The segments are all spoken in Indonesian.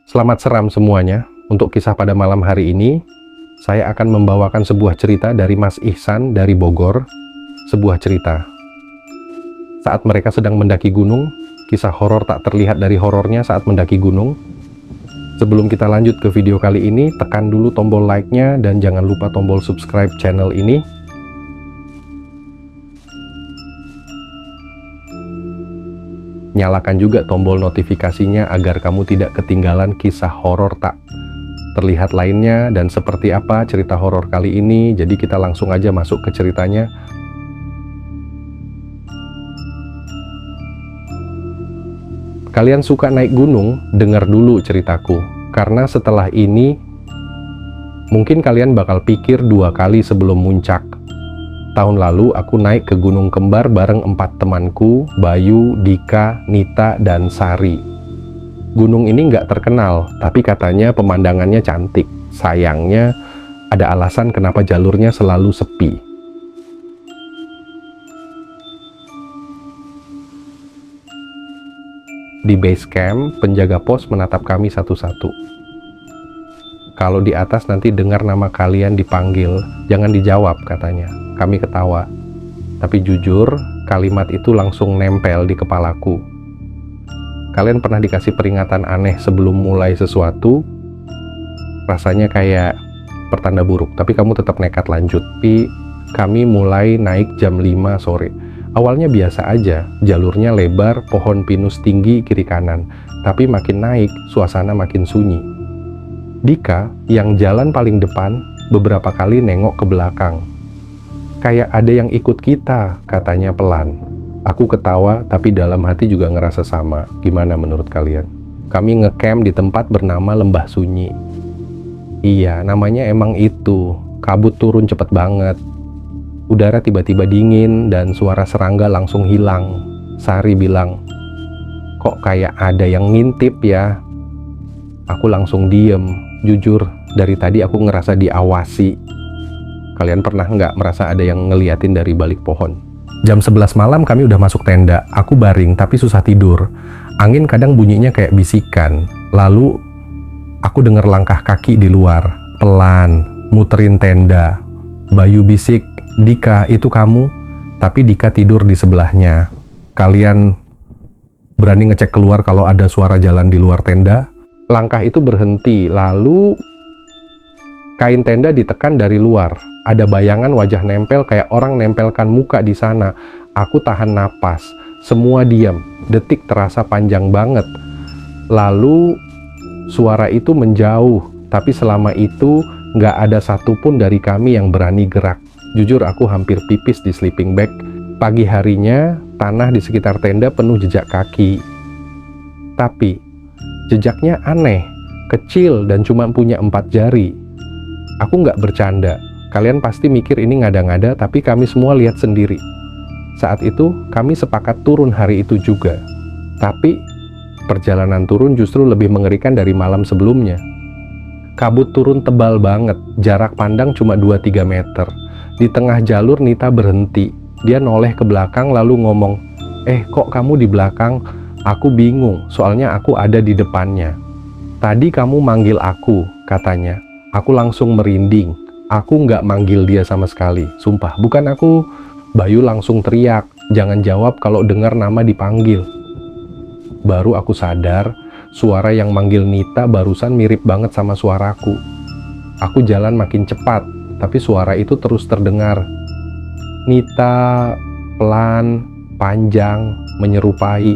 Selamat seram semuanya. Untuk kisah pada malam hari ini, saya akan membawakan sebuah cerita dari Mas Ihsan dari Bogor. Sebuah cerita. Saat mereka sedang mendaki gunung, kisah horor tak terlihat dari horornya saat mendaki gunung. Sebelum kita lanjut ke video kali ini, tekan dulu tombol like-nya dan jangan lupa tombol subscribe channel ini. Nyalakan juga tombol notifikasinya agar kamu tidak ketinggalan kisah horor tak terlihat lainnya dan seperti apa cerita horor kali ini. Jadi kita langsung aja masuk ke ceritanya. Kalian suka naik gunung? Dengar dulu ceritaku. Karena setelah ini mungkin kalian bakal pikir 2 kali sebelum muncak. Tahun lalu aku naik ke Gunung Kembar bareng 4 temanku, Bayu, Dika, Nita, dan Sari. Gunung ini nggak terkenal, tapi katanya pemandangannya cantik. Sayangnya, ada alasan kenapa jalurnya selalu sepi. Di base camp, penjaga pos menatap kami satu-satu. Kalau di atas nanti dengar nama kalian dipanggil, jangan dijawab katanya. Kami ketawa. Tapi jujur, kalimat itu langsung nempel di kepalaku. Kalian pernah dikasih peringatan aneh sebelum mulai sesuatu? Rasanya kayak pertanda buruk, tapi kamu tetap nekat lanjut. Tapi kami mulai naik jam 5 sore. Awalnya biasa aja, jalurnya lebar, pohon pinus tinggi kiri kanan. Tapi makin naik, suasana makin sunyi. Dika, yang jalan paling depan, beberapa kali nengok ke belakang. Kayak ada yang ikut kita, katanya pelan. Aku ketawa, tapi dalam hati juga ngerasa sama. Gimana menurut kalian? Kami ngecamp di tempat bernama Lembah Sunyi. Iya, namanya emang itu. Kabut turun cepet banget. Udara tiba-tiba dingin dan suara serangga langsung hilang. Sari bilang, kok kayak ada yang ngintip ya? Aku langsung diem. Jujur, dari tadi aku ngerasa diawasi. Kalian pernah nggak merasa ada yang ngeliatin dari balik pohon? Jam 11 malam kami udah masuk tenda. Aku baring tapi susah tidur. Angin kadang bunyinya kayak bisikan. Lalu aku dengar langkah kaki di luar. Pelan, muterin tenda. Bayu bisik, Dika, itu kamu? Tapi Dika tidur di sebelahnya. Kalian berani ngecek keluar kalau ada suara jalan di luar tenda? Langkah itu berhenti, lalu kain tenda ditekan dari luar. Ada bayangan wajah nempel kayak orang nempelkan muka di sana. Aku tahan napas. Semua diam. Detik terasa panjang banget. Lalu suara itu menjauh. Tapi selama itu nggak ada satupun dari kami yang berani gerak. Jujur aku hampir pipis di sleeping bag. Pagi harinya tanah di sekitar tenda penuh jejak kaki. Tapi jejaknya aneh, kecil dan cuma punya 4 jari. Aku nggak bercanda. Kalian pasti mikir ini ngada-ngada, tapi kami semua lihat sendiri. Saat itu, kami sepakat turun hari itu juga. Tapi, perjalanan turun justru lebih mengerikan dari malam sebelumnya. Kabut turun tebal banget, jarak pandang cuma 2-3 meter. Di tengah jalur Nita berhenti. Dia noleh ke belakang lalu ngomong, kok kamu di belakang? Aku bingung, soalnya aku ada di depannya. Tadi kamu manggil aku, katanya. Aku langsung merinding. Aku nggak manggil dia sama sekali. Sumpah, bukan aku. Bayu langsung teriak, jangan jawab kalau dengar nama dipanggil. Baru aku sadar, suara yang manggil Nita barusan mirip banget sama suaraku. Aku jalan makin cepat, tapi suara itu terus terdengar. Nita, pelan, panjang, menyerupai.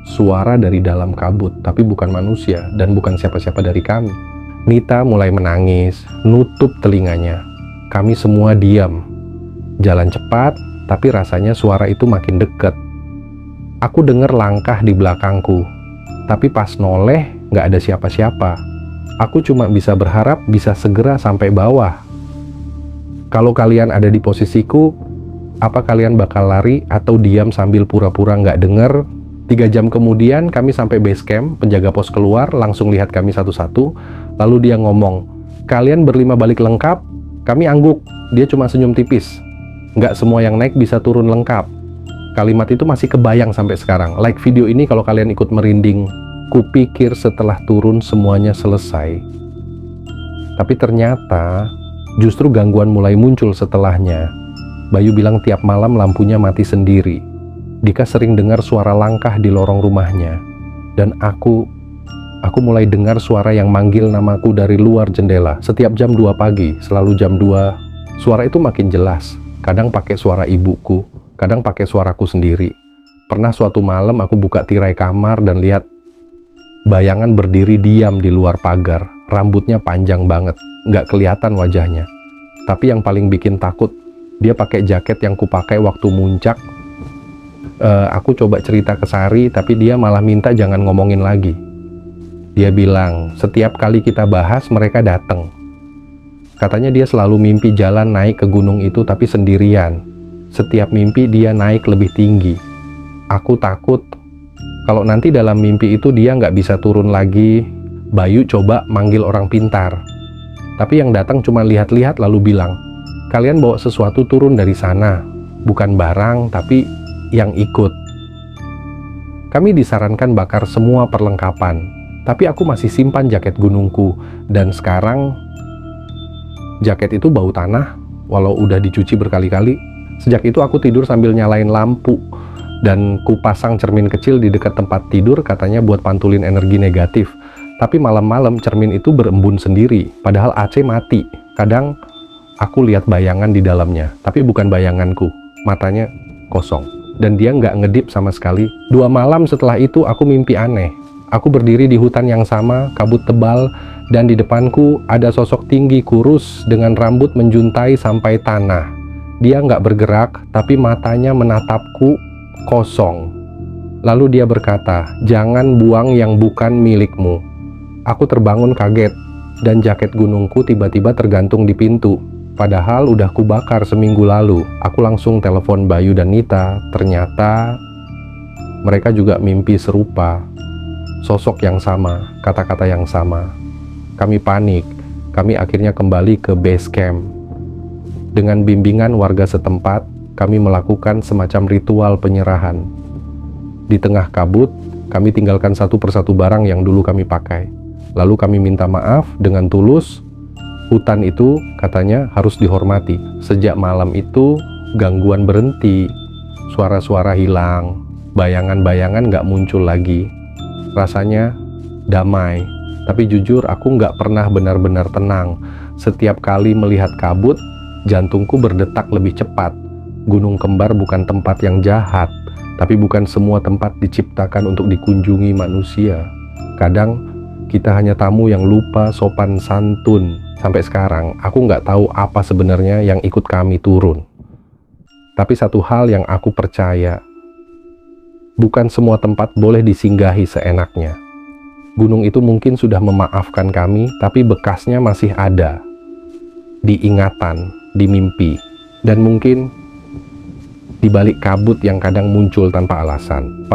Suara dari dalam kabut, tapi bukan manusia dan bukan siapa-siapa dari kami. Nita mulai menangis, nutup telinganya. Kami semua diam. Jalan cepat, tapi rasanya suara itu makin dekat. Aku dengar langkah di belakangku, tapi pas noleh nggak ada siapa-siapa. Aku cuma bisa berharap bisa segera sampai bawah. Kalau kalian ada di posisiku, apa kalian bakal lari atau diam sambil pura-pura nggak denger? 3 jam kemudian kami sampai base camp, penjaga pos keluar, langsung lihat kami satu-satu, lalu dia ngomong, kalian berlima balik lengkap? Kami angguk, dia cuma senyum tipis. Nggak semua yang naik bisa turun lengkap. Kalimat itu masih kebayang sampai sekarang. Like video ini kalau kalian ikut merinding. Kupikir setelah turun semuanya selesai. Tapi ternyata justru gangguan mulai muncul setelahnya. Bayu bilang tiap malam lampunya mati sendiri. Dika sering dengar suara langkah di lorong rumahnya. Dan aku mulai dengar suara yang manggil namaku dari luar jendela. Setiap jam 2 pagi, selalu jam 2. Suara itu makin jelas. Kadang pakai suara ibuku, kadang pakai suaraku sendiri. Pernah suatu malam aku buka tirai kamar dan lihat bayangan berdiri diam di luar pagar. Rambutnya panjang banget, nggak kelihatan wajahnya. Tapi yang paling bikin takut, dia pakai jaket yang kupakai waktu muncak. Aku coba cerita ke Sari, tapi dia malah minta jangan ngomongin lagi. Dia bilang, setiap kali kita bahas mereka datang. Katanya dia selalu mimpi jalan naik ke gunung itu tapi sendirian. Setiap mimpi dia naik lebih tinggi. Aku takut kalau nanti dalam mimpi itu dia nggak bisa turun lagi. Bayu coba manggil orang pintar. Tapi yang datang cuma lihat-lihat lalu bilang, kalian bawa sesuatu turun dari sana. Bukan barang, tapi yang ikut. Kami disarankan bakar semua perlengkapan. Tapi aku masih simpan jaket gunungku. Dan sekarang jaket itu bau tanah, walau udah dicuci berkali-kali. Sejak itu aku tidur sambil nyalain lampu. Dan ku pasang cermin kecil di dekat tempat tidur, katanya buat pantulin energi negatif. Tapi malam-malam cermin itu berembun sendiri, padahal AC mati. Kadang aku lihat bayangan di dalamnya, tapi bukan bayanganku. Matanya kosong. Dan dia nggak ngedip sama sekali. 2 malam setelah itu aku mimpi aneh. Aku berdiri di hutan yang sama, kabut tebal, dan di depanku ada sosok tinggi kurus dengan rambut menjuntai sampai tanah. Dia nggak bergerak, tapi matanya menatapku kosong. Lalu dia berkata, jangan buang yang bukan milikmu. Aku terbangun kaget, dan jaket gunungku tiba-tiba tergantung di pintu. Padahal udah kubakar seminggu lalu. Aku langsung telepon Bayu dan Nita. Ternyata mereka juga mimpi serupa. Sosok yang sama, kata-kata yang sama. Kami panik. Kami akhirnya kembali ke base camp. Dengan bimbingan warga setempat, kami melakukan semacam ritual penyerahan. Di tengah kabut, kami tinggalkan satu persatu barang yang dulu kami pakai. Lalu kami minta maaf dengan tulus. Hutan itu katanya harus dihormati. Sejak malam itu gangguan berhenti, suara-suara hilang, bayangan-bayangan nggak muncul lagi. Rasanya damai, tapi jujur aku nggak pernah benar-benar tenang. Setiap kali melihat kabut, jantungku berdetak lebih cepat. Gunung Kembar bukan tempat yang jahat, tapi bukan semua tempat diciptakan untuk dikunjungi manusia. Kadang kita hanya tamu yang lupa sopan santun. Sampai sekarang, aku nggak tahu apa sebenarnya yang ikut kami turun. Tapi satu hal yang aku percaya, bukan semua tempat boleh disinggahi seenaknya. Gunung itu mungkin sudah memaafkan kami, tapi bekasnya masih ada. Di ingatan, di mimpi, dan mungkin di balik kabut yang kadang muncul tanpa alasan.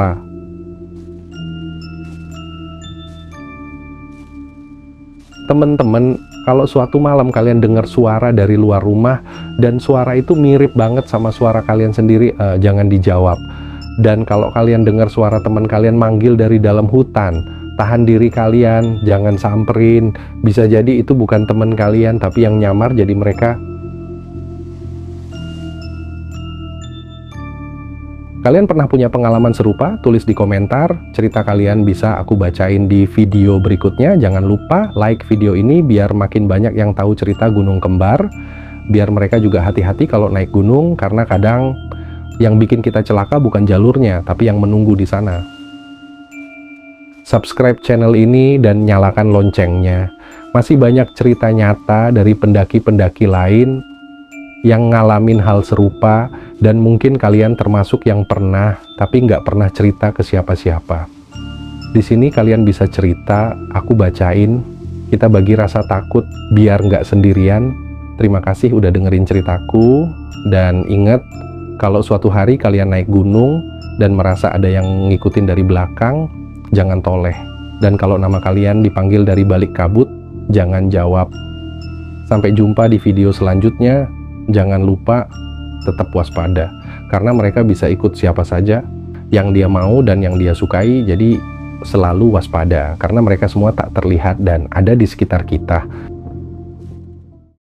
Teman-teman, kalau suatu malam kalian dengar suara dari luar rumah dan suara itu mirip banget sama suara kalian sendiri, jangan dijawab. Dan kalau kalian dengar suara teman kalian manggil dari dalam hutan, tahan diri kalian, jangan samperin. Bisa jadi itu bukan teman kalian, tapi yang nyamar jadi mereka. Kalian pernah punya pengalaman serupa? Tulis di komentar. Cerita kalian bisa aku bacain di video berikutnya. Jangan lupa like video ini biar makin banyak yang tahu cerita Gunung Kembar. Biar mereka juga hati-hati kalau naik gunung, karena kadang yang bikin kita celaka bukan jalurnya, tapi yang menunggu di sana. Subscribe channel ini dan nyalakan loncengnya. Masih banyak cerita nyata dari pendaki-pendaki lain yang ngalamin hal serupa, dan mungkin kalian termasuk yang pernah, tapi nggak pernah cerita ke siapa-siapa. Di sini kalian bisa cerita, aku bacain, kita bagi rasa takut biar nggak sendirian. Terima kasih udah dengerin ceritaku, dan ingat, kalau suatu hari kalian naik gunung dan merasa ada yang ngikutin dari belakang, jangan toleh. Dan kalau nama kalian dipanggil dari balik kabut, jangan jawab. Sampai jumpa di video selanjutnya. Jangan lupa tetap waspada. Karena mereka bisa ikut siapa saja yang dia mau dan yang dia sukai, jadi selalu waspada. Karena mereka semua tak terlihat dan ada di sekitar kita.